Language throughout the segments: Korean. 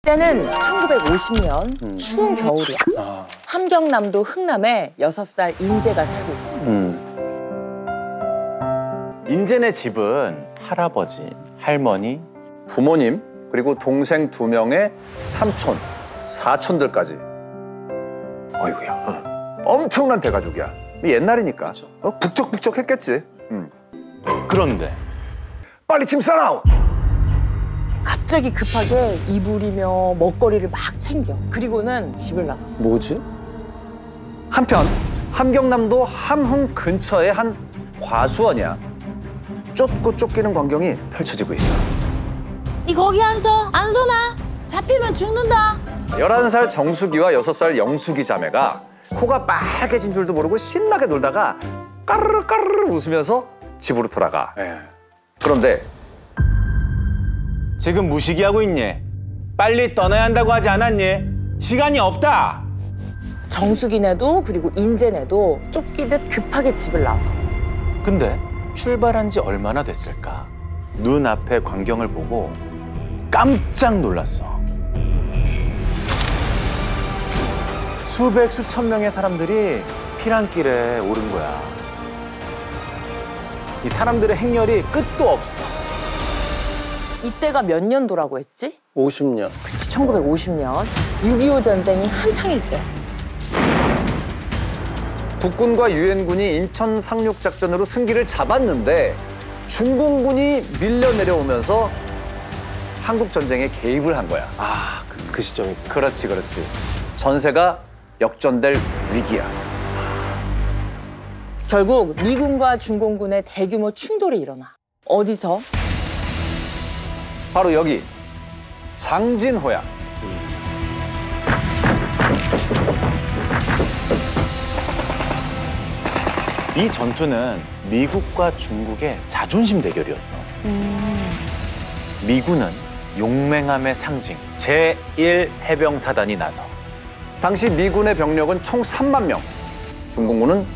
때는 1950년 추운 겨울이야. 함경남도 흥남에 6살 인재가 살고 있어. 인재네 집은 할아버지, 할머니, 부모님, 그리고 동생 2명의 삼촌, 사촌들까지. 어이구야. 엄청난 대가족이야. 옛날이니까. 북적북적했겠지. 그런데 빨리 짐 싸라! 갑자기 급하게 이불이며 먹거리를 막 챙겨. 그리고는 집을 나섰어. 뭐지? 한편 함경남도 함흥 근처의 한 과수원이야. 쫓고 쫓기는 광경이 펼쳐지고 있어. 니 거기 안 서! 안 서나! 잡히면 죽는다! 11살 정수기와 6살 영수기 자매가 코가 빨개진 줄도 모르고 신나게 놀다가 까르르 까르르 웃으면서 집으로 돌아가. 그런데 지금 무시기하고 있니? 빨리 떠나야 한다고 하지 않았니? 시간이 없다! 정수기네도 그리고 인재네도 쫓기듯 급하게 집을 나서. 근데 출발한 지 얼마나 됐을까? 눈앞의 광경을 보고 깜짝 놀랐어. 수백, 수천 명의 사람들이 피난길에 오른 거야. 이 사람들의 행렬이 끝도 없어. 이때가 몇 년도라고 했지? 50년. 그치, 1950년. 6.25 전쟁이 한창일 때. 국군과 유엔군이 인천 상륙작전으로 승기를 잡았는데 중공군이 밀려 내려오면서 한국 전쟁에 개입을 한 거야. 그 시점이. 그렇지. 전세가 역전될 위기야. 결국 미군과 중공군의 대규모 충돌이 일어나. 어디서? 바로 여기 장진호야. 이 전투는 미국과 중국의 자존심 대결이었어. 미군은 용맹함의 상징 제1해병사단이 나서 당시 미군의 병력은 총 3만 명, 중공군은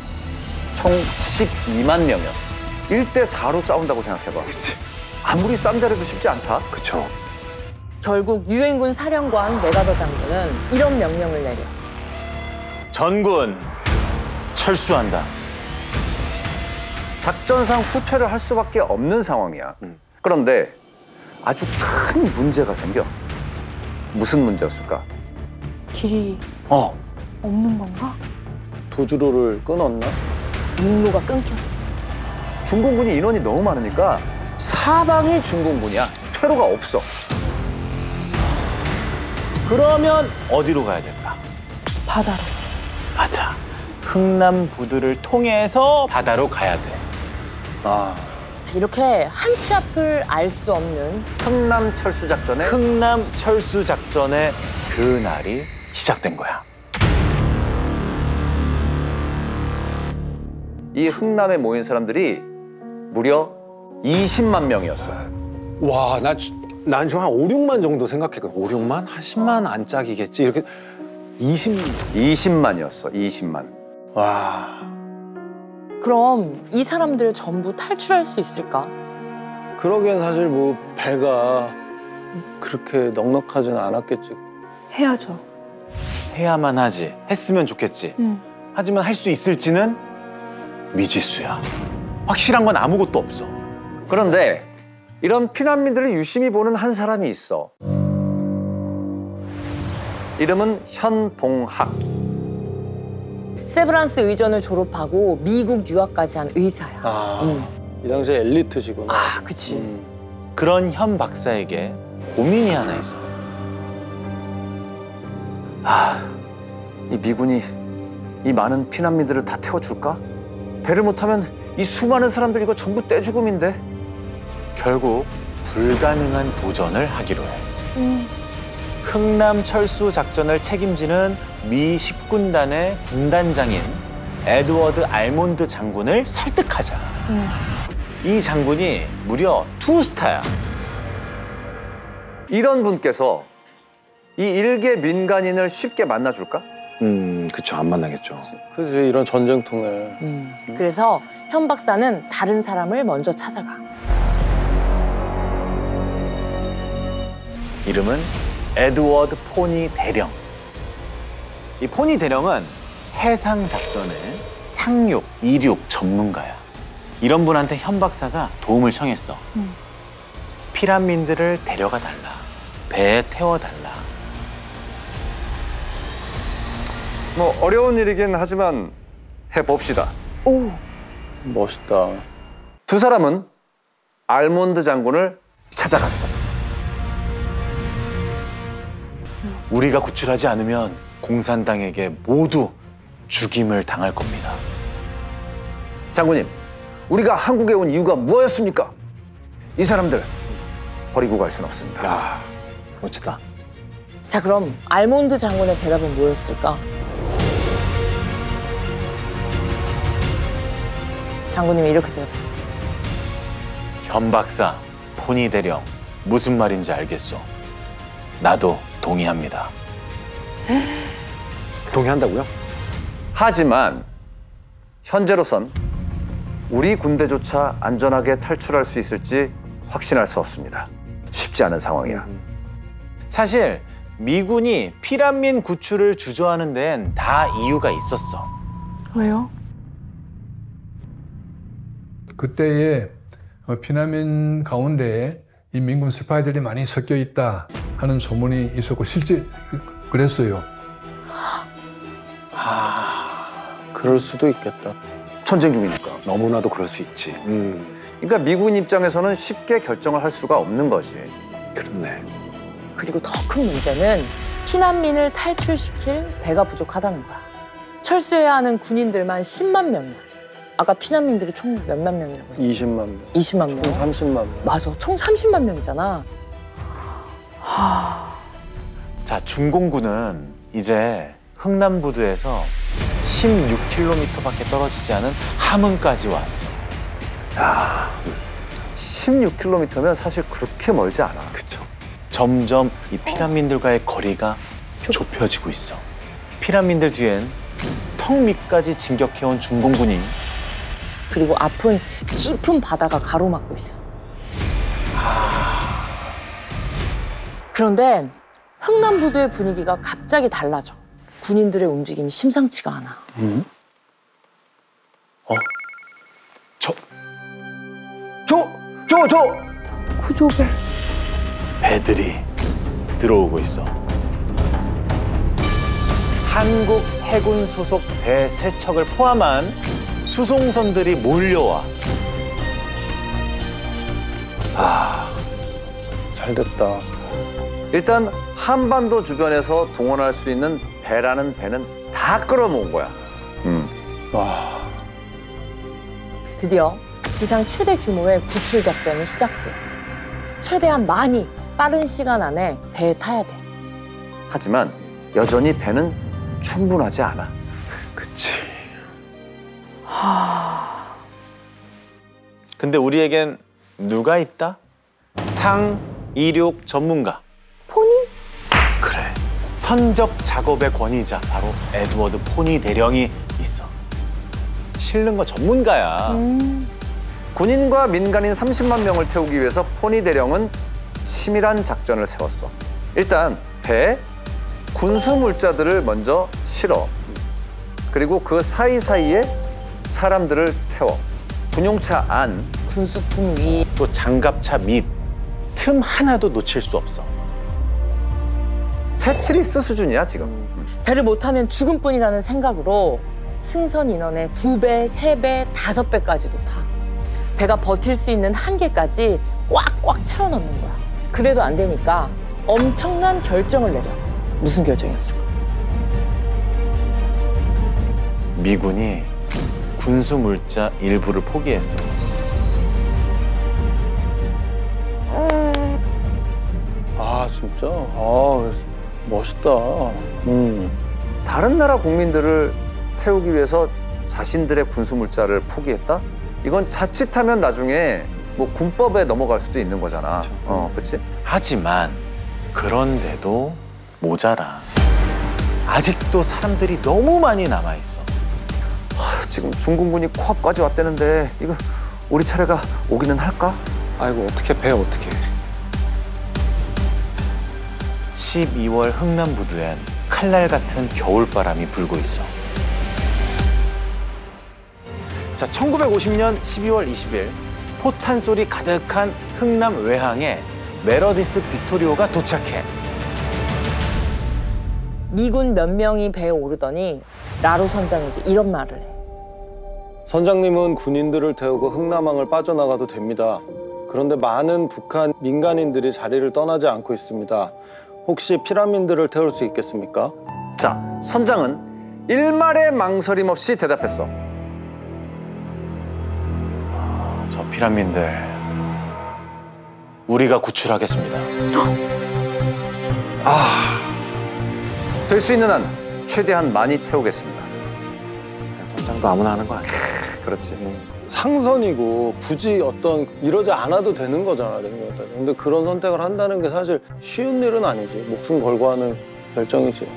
총 12만 명이었어. 1대 4로 싸운다고 생각해봐. 그치. 아무리 쌈자려도 쉽지 않다. 그쵸. 결국 유엔군 사령관 메가더 장군은 이런 명령을 내려. 전군 철수한다. 작전상 후퇴를 할 수밖에 없는 상황이야. 그런데 아주 큰 문제가 생겨. 무슨 문제였을까? 길이 없는 건가? 도주로를 끊었나? 육로가 끊겼어. 중공군이 인원이 너무 많으니까 사방이 중공군이야. 퇴로가 없어. 그러면 어디로 가야 될까? 바다로. 맞아. 흥남부두를 통해서 바다로 가야 돼. 이렇게 한치 앞을 알 수 없는 흥남철수작전의 흥남철수작전의 그날이 시작된 거야. 이 흥남에 모인 사람들이 무려 20만 명이었어. 와, 난 지금 한 5, 6만 정도 생각했거든. 5, 6만? 한 10만 안짝이겠지. 이렇게 20만이었어. 20만. 와. 그럼 이 사람들 전부 탈출할 수 있을까? 그러기엔 사실 뭐 배가 그렇게 넉넉하지는 않았겠지. 해야죠. 해야만 하지. 했으면 좋겠지. 하지만 할 수 있을지는 미지수야. 확실한 건 아무것도 없어. 그런데 이런 피난민들을 유심히 보는 한 사람이 있어. 이름은 현봉학. 세브란스 의전을 졸업하고 미국 유학까지 한 의사야. 이 당시에 엘리트시구나. 그치. 그런 현 박사에게 고민이 하나 있어. 이 미군이 이 많은 피난민들을 다 태워줄까? 배를 못하면 이 수많은 사람들 이거 전부 떼죽음인데. 결국 불가능한 도전을 하기로 해. 흥남철수 작전을 책임지는 미 10군단의 군단장인 에드워드 알몬드 장군을 설득하자. 이 장군이 무려 투스타야. 이런 분께서 이 일개 민간인을 쉽게 만나줄까? 그쵸. 안 만나겠죠. 그치, 이런 전쟁통에. 그래서 현 박사는 다른 사람을 먼저 찾아가. 이름은 에드워드 포니 대령. 이 포니 대령은 해상 작전의 상륙, 이륙 전문가야. 이런 분한테 현 박사가 도움을 청했어. 피라민드를 데려가 달라. 배에 태워달라. 뭐 어려운 일이긴 하지만 해봅시다. 오. 멋있다. 두 사람은 알몬드 장군을 찾아갔어. 우리가 구출하지 않으면 공산당에게 모두 죽임을 당할 겁니다. 장군님, 우리가 한국에 온 이유가 무엇이었습니까? 이 사람들 버리고 갈 수는 없습니다. 야, 멋지다. 자, 그럼 알몬드 장군의 대답은 뭐였을까? 장군님이 이렇게 대답했어. 현 박사, 포니 대령, 무슨 말인지 알겠소. 나도 동의합니다. 동의한다고요? 하지만 현재로선 우리 군대조차 안전하게 탈출할 수 있을지 확신할 수 없습니다. 쉽지 않은 상황이야. 사실 미군이 피란민 구출을 주저하는 데엔 다 이유가 있었어. 왜요? 그때에 피난민 가운데에 이 민군 스파이들이 많이 섞여 있다 하는 소문이 있었고 실제 그랬어요. 그럴 수도 있겠다. 전쟁 중이니까. 너무나도 그럴 수 있지. 그러니까 미군 입장에서는 쉽게 결정을 할 수가 없는 거지. 그렇네. 그리고 더 큰 문제는 피난민을 탈출시킬 배가 부족하다는 거야. 철수해야 하는 군인들만 10만 명이야. 아까 피난민들이 총 몇만 명이라고 했지? 20만 명. 20만 명. 30만 명. 맞아. 총 30만 명이잖아. 자, 중공군은 이제 흥남부두에서 16km밖에 떨어지지 않은 함흥까지 왔어. 16km면 사실 그렇게 멀지 않아. 그쵸. 점점 이 피란민들과의 거리가 좁혀지고 있어. 피란민들 뒤엔 턱 밑까지 진격해온 중공군이 그리고 앞은 깊은 바다가 가로막고 있어. 그런데 흥남부두의 분위기가 갑자기 달라져. 군인들의 움직임이 심상치가 않아. 구조배. 배들이 들어오고 있어. 한국 해군 소속 배 3척을 포함한 수송선들이 몰려와. 잘 됐다. 일단 한반도 주변에서 동원할 수 있는 배라는 배는 다 끌어모은 거야. 와. 드디어 지상 최대 규모의 구출 작전이 시작돼. 최대한 많이 빠른 시간 안에 배에 타야 돼. 하지만 여전히 배는 충분하지 않아. 그치. 근데 우리에겐 누가 있다? 상이륙 전문가. 포니? 그래. 선적 작업의 권위자 바로 에드워드 포니 대령이 있어. 실는 거 전문가야. 군인과 민간인 30만 명을 태우기 위해서 포니 대령은 치밀한 작전을 세웠어. 일단 배에 군수 물자들을 먼저 실어. 그리고 그 사이사이에 사람들을 태워. 군용차 안, 군수품 위. 또 장갑차 밑 틈 하나도 놓칠 수 없어. 테트리스 수준이야 지금. 배를 못 타면 죽음뿐이라는 생각으로 승선 인원의 2배, 3배, 5배까지도 타. 배가 버틸 수 있는 한계까지 꽉꽉 채워 넣는 거야. 그래도 안 되니까 엄청난 결정을 내려. 무슨 결정이었을까? 미군이 군수 물자 일부를 포기했어. 진짜? 멋있다. 다른 나라 국민들을 태우기 위해서 자신들의 군수 물자를 포기했다? 이건 자칫하면 나중에 뭐 군법에 넘어갈 수도 있는 거잖아. 그렇지? 하지만 그런데도 모자라. 아직도 사람들이 너무 많이 남아있어. 지금 중공군이 코앞까지 왔다는데 이거 우리 차례가 오기는 할까? 아이고, 어떻게 배 어떻게. 12월 흥남부두엔 칼날 같은 겨울바람이 불고 있어. 자, 1950년 12월 20일 포탄 소리 가득한 흥남 외항에 메러디스 빅토리오가 도착해. 미군 몇 명이 배에 오르더니 라로 선장에게 이런 말을 해. 선장님은 군인들을 태우고 흥남항을 빠져나가도 됩니다. 그런데 많은 북한 민간인들이 자리를 떠나지 않고 있습니다. 혹시 피라민들을 태울 수 있겠습니까? 자, 선장은 일말의 망설임 없이 대답했어. 저 피라민들 우리가 구출하겠습니다. 될 수 있는 한 최대한 많이 태우겠습니다. 선장도 아무나 하는 거 아니야. 그렇지. 상선이고 굳이 어떤 이러지 않아도 되는 거잖아. 근데 그런 선택을 한다는 게 사실 쉬운 일은 아니지. 목숨 걸고 하는 결정이지.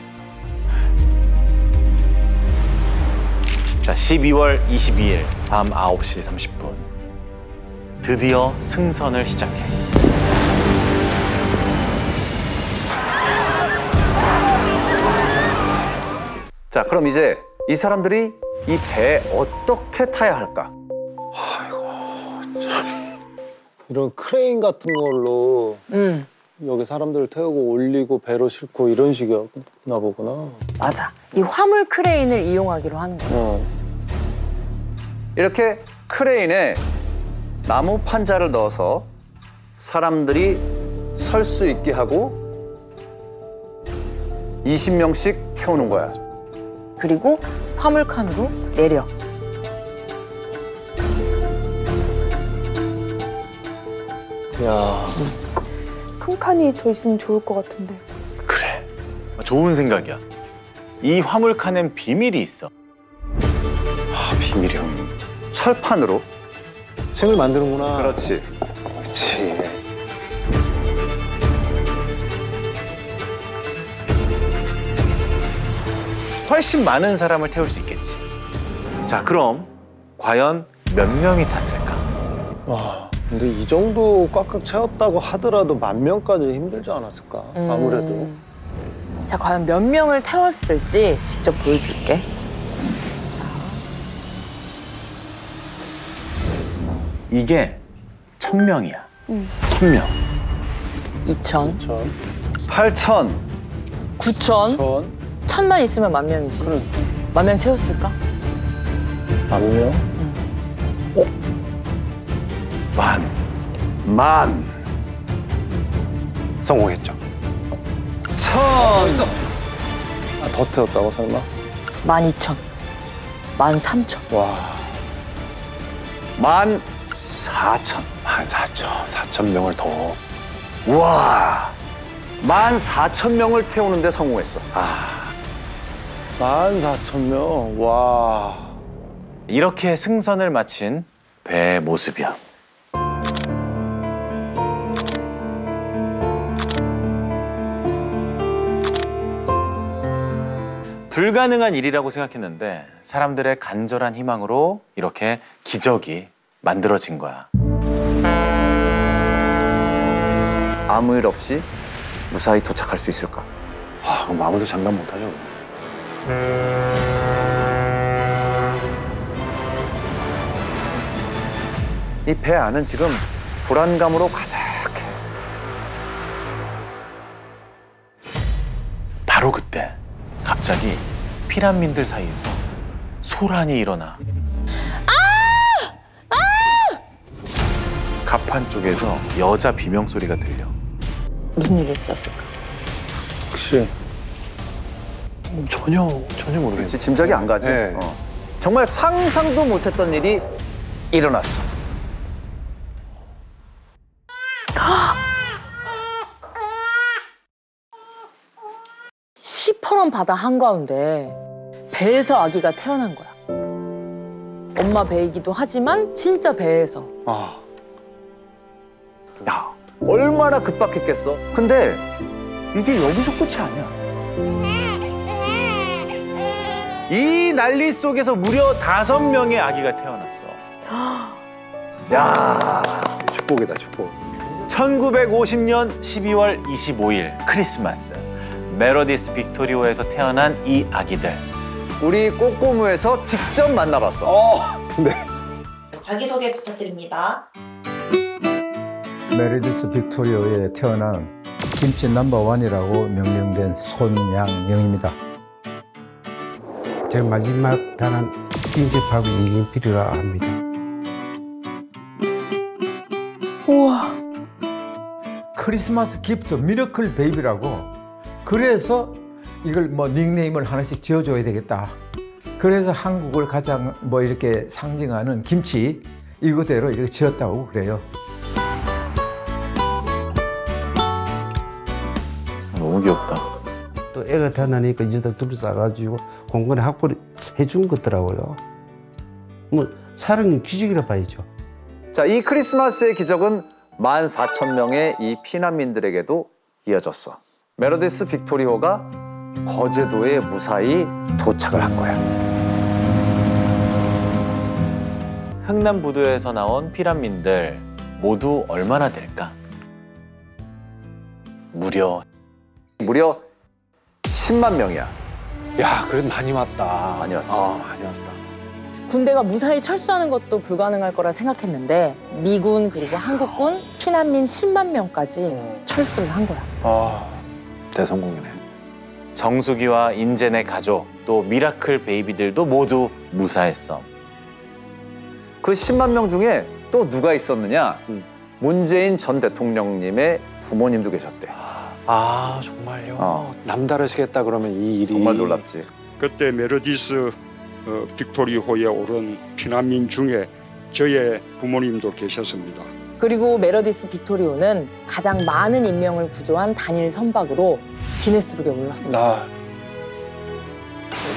자, 12월 22일 밤 9시 30분 드디어 승선을 시작해. 자, 그럼 이제 이 사람들이 이 배에 어떻게 타야 할까? 이런 크레인 같은 걸로 여기 사람들을 태우고 올리고 배로 싣고 이런 식이었나 보구나. 맞아. 이 화물 크레인을 이용하기로 하는 거야. 이렇게 크레인에 나무 판자를 넣어서 사람들이 설 수 있게 하고 20명씩 태우는 거야. 그리고 화물칸으로 내려. 야, 큰 칸이 더 있으면 좋을 것 같은데. 그래, 좋은 생각이야. 이 화물칸엔 비밀이 있어. 비밀이야. 철판으로. 층을 만드는구나. 그렇지. 그렇지. 훨씬 많은 사람을 태울 수 있겠지. 자, 그럼 과연 몇 명이 탔을까? 와, 근데 이 정도 꽉꽉 채웠다고 하더라도 10,000명까지 힘들지 않았을까? 아무래도. 자, 과연 몇 명을 태웠을지 직접 보여줄게. 이게 1,000명이야. 1,000명. 2,000, 8,000. 9,000, 1,000만 있으면 10,000명이지. 그래. 10,000명 채웠을까? 10,000명? 만. 성공했죠. 1,000. 아, 더 태웠다고 설마? 12,000, 13,000. 와. 14,000. 4,000명을 더. 우와. 14,000명을 태우는데 성공했어. 14,000명? 와. 이렇게 승선을 마친 배의 모습이야. 불가능한 일이라고 생각했는데 사람들의 간절한 희망으로 이렇게 기적이 만들어진 거야. 아무 일 없이 무사히 도착할 수 있을까? 그럼 아무도 장담 못하죠. 이 배 안은 지금 불안감으로 가득해. 바로 그때 갑자기 피란민들 사이에서 소란이 일어나. 갑판 쪽에서 여자 비명 소리가 들려. 무슨 일이 있었을까? 혹시 전혀 모르겠네. 그렇지, 짐작이 안 가지. 네. 정말 상상도 못했던 일이 일어났어. 시퍼런 바다 한가운데 배에서 아기가 태어난 거야. 엄마 배이기도 하지만 진짜 배에서. 야, 얼마나 급박했겠어. 근데 이게 여기서 끝이 아니야. 이 난리 속에서 무려 5명의 아기가 태어났어. 야, 축복이다, 축복. 1950년 12월 25일 크리스마스. 메로디스 빅토리오에서 태어난 이 아기들. 우리 꼬꼬무에서 직접 만나봤어. 자기소개 부탁드립니다. 메로디스 빅토리오에 태어난 김치 넘버원이라고 명명된 손양영입니다. 제 마지막 단한 김치밥이 이긴필이라 합니다. 우와. 크리스마스 기프트 미러클 베이비라고, 그래서 이걸 뭐 닉네임을 하나씩 지어줘야 되겠다. 그래서 한국을 가장 뭐 이렇게 상징하는 김치 이거대로 이렇게 지었다고 그래요. 너무 귀엽다. 또 애가 태어나니까 이제도 둘 싸가지고 공간에 확보를 해준 거더라고요. 뭐 사랑의 기적이라 봐야죠. 자, 이 크리스마스의 기적은 14,000명의 이 피난민들에게도 이어졌어. 메로디스 빅토리오가 거제도에 무사히 도착을 한 거야. 흥남부두에서 나온 피난민들 모두 얼마나 될까? 무려 10만 명이야. 야, 그래도 많이 왔다. 많이 왔지. 많이 왔다. 군대가 무사히 철수하는 것도 불가능할 거라 생각했는데 미군 그리고 한국군 피난민 10만 명까지 철수를 한 거야. 대성공이네. 정수기와 인젠의 가족, 또 미라클 베이비들도 모두 무사했어. 그 10만 명 중에 또 누가 있었느냐? 문재인 전 대통령님의 부모님도 계셨대. 아, 정말요? 남다르시겠다 그러면 이 일이. 정말 놀랍지. 그때 메로디스 빅토리호에 오른 피난민 중에 저의 부모님도 계셨습니다. 그리고 메로디스 빅토리오는 가장 많은 인명을 구조한 단일 선박으로 기네스북에 올랐어.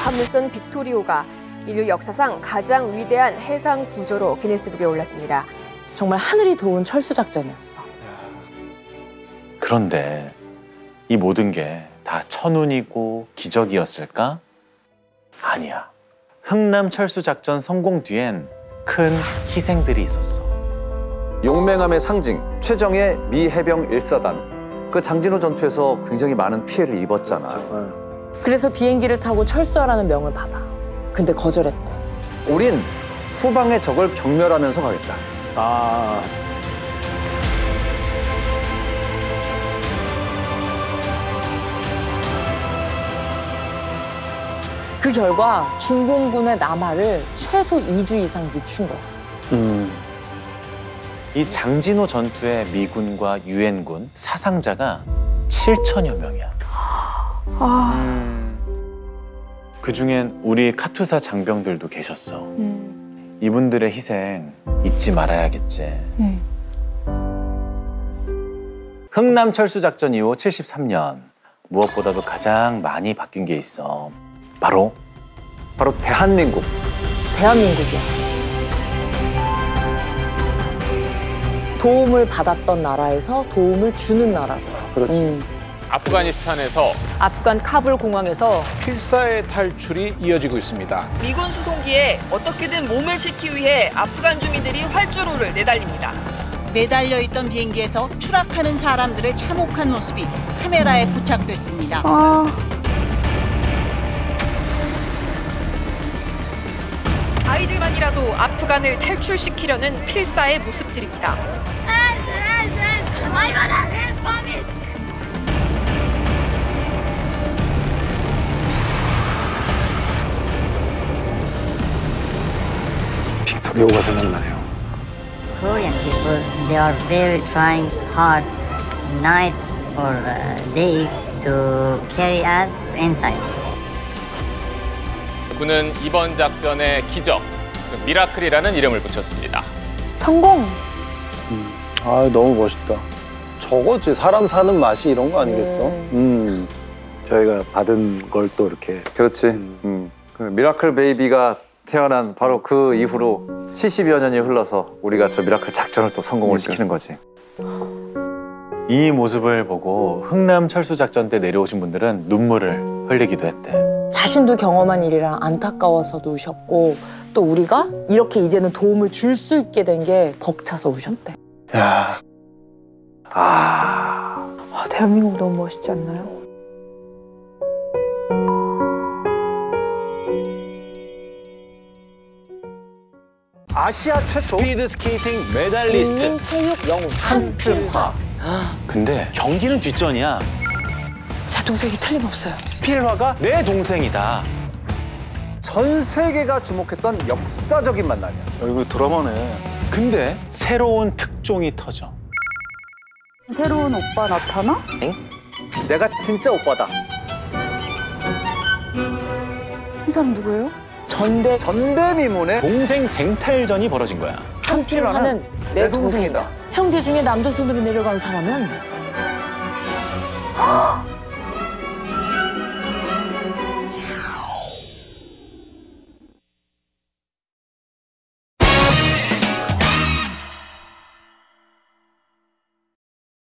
화물선 빅토리오가 인류 역사상 가장 위대한 해상 구조로 기네스북에 올랐습니다. 정말 하늘이 도운 철수 작전이었어. 그런데 이 모든 게 다 천운이고 기적이었을까? 아니야. 흥남 철수 작전 성공 뒤엔 큰 희생들이 있었어. 용맹함의 상징, 최정예 미 해병 1사단. 그 장진호 전투에서 굉장히 많은 피해를 입었잖아. 그래서 비행기를 타고 철수하라는 명을 받아. 근데 거절했대. 우린 후방의 적을 경멸하면서 가겠다. 그 결과 중공군의 남하를 최소 2주 이상 늦춘 거야. 이 장진호 전투의 미군과 유엔군 사상자가 7천여 명이야. 그중엔 우리 카투사 장병들도 계셨어. 이분들의 희생 잊지 말아야겠지. 흥남 철수 작전 이후 73년 무엇보다도 가장 많이 바뀐 게 있어. 바로 대한민국. 대한민국이야. 도움을 받았던 나라에서 도움을 주는 나라로. 그렇지. 아프가니스탄에서 아프간 카불 공항에서 필사의 탈출이 이어지고 있습니다. 미군 수송기에 어떻게든 몸을 싣기 위해 아프간 주민들이 활주로를 내달립니다. 매달려 있던 비행기에서 추락하는 사람들의 참혹한 모습이 카메라에 포착됐습니다. 아이들만이라도 아프간을 탈출시키려는 필사의 모습들입니다. 빅토리오가 생각나네요. Korean people, they are very trying hard night or days to carry us inside. 군은 이번 작전의 기적, 즉 미라클이라는 이름을 붙였습니다. 성공! 아, 너무 멋있다. 저거지, 사람 사는 맛이 이런 거 아니겠어? 저희가 받은 걸 또 이렇게. 그렇지. 그 미라클 베이비가 태어난 바로 그 이후로 70여 년이 흘러서 우리가 저 미라클 작전을 또 성공을 시키는 거지. 이 모습을 보고 흥남 철수 작전 때 내려오신 분들은 눈물을 흘리기도 했대. 자신도 경험한 일이라 안타까워서도 우셨고 또 우리가 이렇게 이제는 도움을 줄 수 있게 된 게 벅차서 우셨대. 야, 대한민국 너무 멋있지 않나요? 아시아 최초 스피드 스케이팅 메달리스트 국민체육영 한필화. 근데 경기는 뒷전이야. 제 동생이 틀림없어요. 필화가 내 동생이다. 전 세계가 주목했던 역사적인 만남이야. 이거 드라마네. 근데 새로운 특종이 터져. 새로운 오빠 나타나? 엥? 내가 진짜 오빠다. 이 사람 누구예요? 전대미문의 동생 쟁탈전이 벌어진 거야. 한필화는 내 동생이다. 형제 중에 남조선으로 내려간 사람은